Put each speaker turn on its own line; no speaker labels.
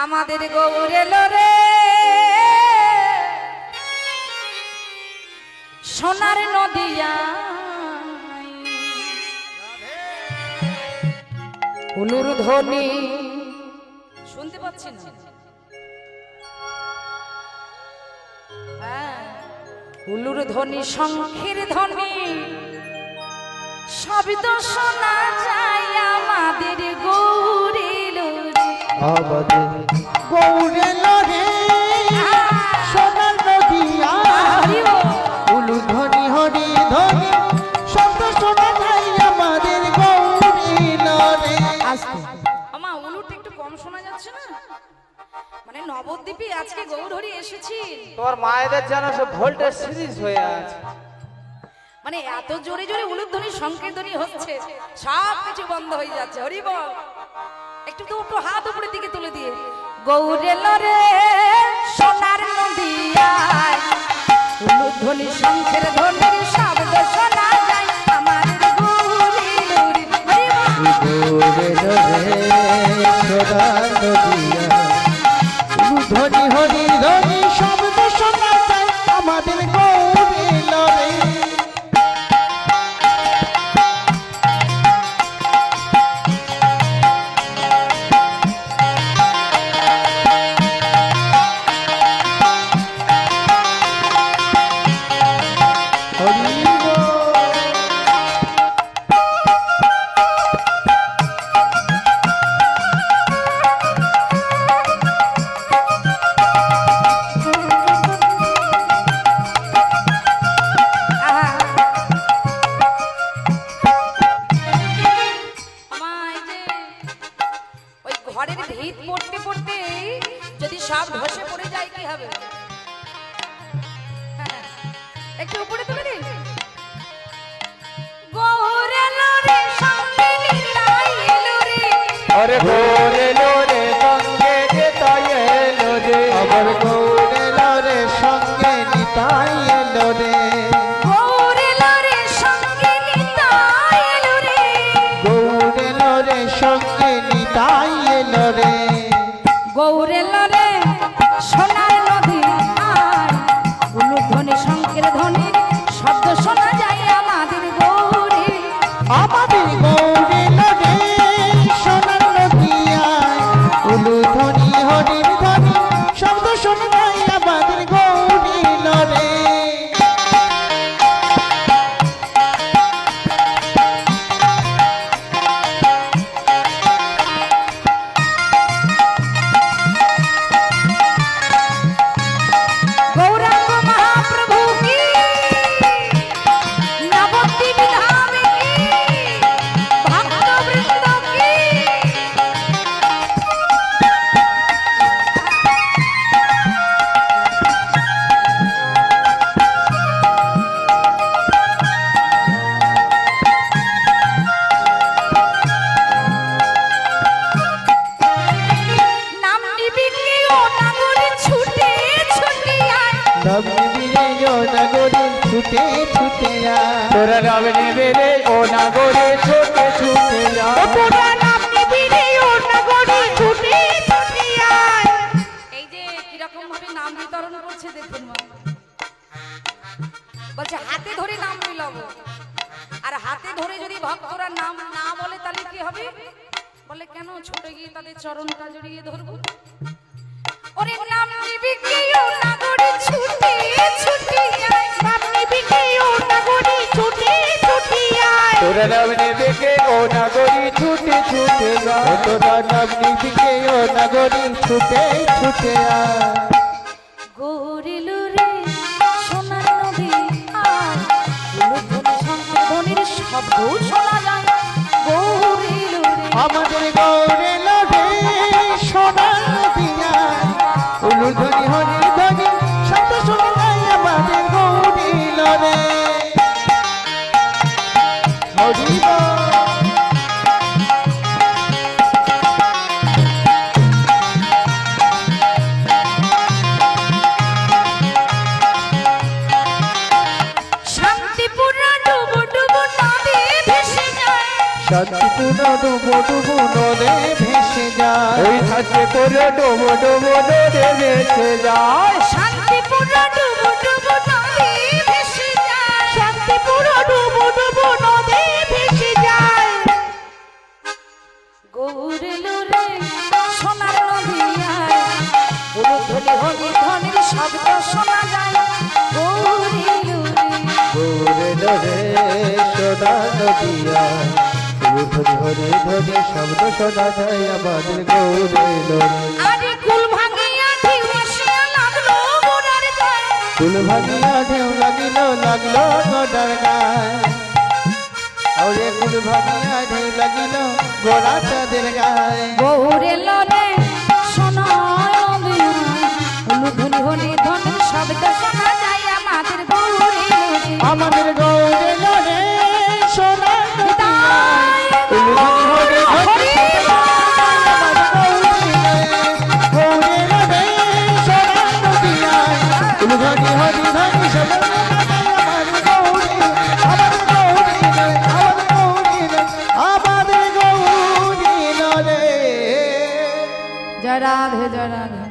আমাদের গৌর এলো রে সোনার নদিয়া উলুর ধ্বনি শুনতে পাচ্ছেন উলুর ধ্বনি শঙ্খের ধ্বনি শব্দ শোনা যায় আমাদের গৌর এলো রে
আমাদের গৌর এলো রে সোনার নদিয়া উলু ধ্বনি হরি ধ্বনি শব্দ শোনা যায় আমাদের গৌর এলো রে।
আমা উলুটা একটু কম শোনা যাচ্ছে না মানে নবদ্বীপে আজকে গৌরহরি এসেছি
তোর মায়েদের যেন সব ভোল্টেজ সিরিজ হয়ে আছে
মানে এত জোরে জোরে উলুর ধ্বনি শঙ্খের ধ্বনি হচ্ছে সব কিছু বন্ধ হয়ে যাচ্ছে হরি বল একটু তো একটু হাত উপরের দিকে তুলে দিয়ে গৌর এলো রে সোনার নদিয়ায় উলুর ধ্বনি শঙ্খের ধ্বনির শব্দ শোনা যায় আমাদের গৌর এলো রে
গৌর এলো রে সোনার নদিয়া উলু ধ্বনি হরি ধ্বনি শব্দ শোনা যায় আমাদের গৌর এলো রে।
ঘরের ভিত পড়তে পড়তে যদি সব ধসে পড়ে যায় কি হবে একটু উপরে তুলে দিন গৌর এলো রে সঙ্গে নিতাই এলো রে
আরে গৌর এলো রে সঙ্গে নিতাই এলো রে
আমার গৌর এলো রে সঙ্গে নিতাই এলো রে
গৌর এলো রে সঙ্গে নিতাই এলো রে
গৌর এলো রে সঙ্গে নিতাই এলো রে
গৌর এলো রে সোনার নদী আর উলুর ধ্বনি শঙ্খের ধ্বনি শব্দ শোনা যায় আমাদের গৌরে
আমাদের গৌর এলো রে সোনার নদিয়ায় উলু ধ্বনি হরির ধ্বনি শব্দ শোনা যায় আমাদের গৌর এলো রে।
गौरांग महाप्रभु की नवद्वीप धाम की भक्त वृंद की नाम निबिके ओ नगरी छूटे छूटे आए
নবীরে নগরী ছুটে ছুটে আয়
তোরা নাম নেবে রে ও নাগরে ছোটে ছুটে যা
তোরা নাম নিবিকে ও নগরি ছুটে ছুটে আয় এই যে কি রকম ভাবে নাম বিতরণ করছে দেখুন মা বলছে হাতে ধরে নাম মিলাবো আর হাতে ধরে যদি ভক্তরা নাম না বলে তাহলে কি হবে বলে কেন ছোটে গিয়ে তাদের চরণটা জড়িয়ে ধরবো ওরে নাম নিবিকে ও নগরি ছুটে ছুটে আয় নাম নিবিকে ও নগরি ছুটে ছুটে আয়
তোরা নাম নেবে কে ও নাগরি ছুটে ছুটে যা
তোরা নবীকে ও নগরী ছুটে ছুটে আয়
গৌরিলু রে সোনার নদী আর উলুধ্বনি শঙ্খের ধ্বনির শব্দ শোনা যায় গৌরিলু রে
আমাদের গৌর এলো রে সোনার নদিয়ায় উলু ধ্বনি হরির ধ্বনি শব্দ শোনা যায় আমাদের গৌর এলো রে। হরি বল।
শান্তিপুর ডুবু ডুবু নদী ভেসে যায়
শান্তিপূর্ণ ডুবো ডুবো নদে ভেসে যায়
ওই শান্তিপুর ডুবো ডুবো নদে ভেসে যায়
শান্তিপুর ডুবু ডুবু নদী ভেসে যায়
শান্তিপুর ডুবো ডুবো নদী ভেসে যায়
গৌরেলো রে সোনার নদিয়ায় উলুধ্বনি হলি ধ্বনির শব্দ শোনা যায় গৌরেলো রে
গৌরে নরে সোনা নদিয়া ধরে ধরে শব্দ শোনা যায় আমাদের গৌরে নরে
আরে কুল ভাঙিয়া ঢেউ আসিয়া লাগলো গোড়ার গায়ে
ফুল ভাঙিয়া ঢেউ লাগিল লাগলো গোটার গায় ওরে ফুল ভাঙিয়া ঢেউ লাগিল গোড়া চাঁদের গায়ে
গৌরেলো রে সোনার নদিয়ায় উলুধ্বনি হলি ধ্বনির শব্দ শোনা যায় আমাদের গৌরেলো রে
আমাদের গৌরে নরে সোনা
জয় রাধে জয় রাধে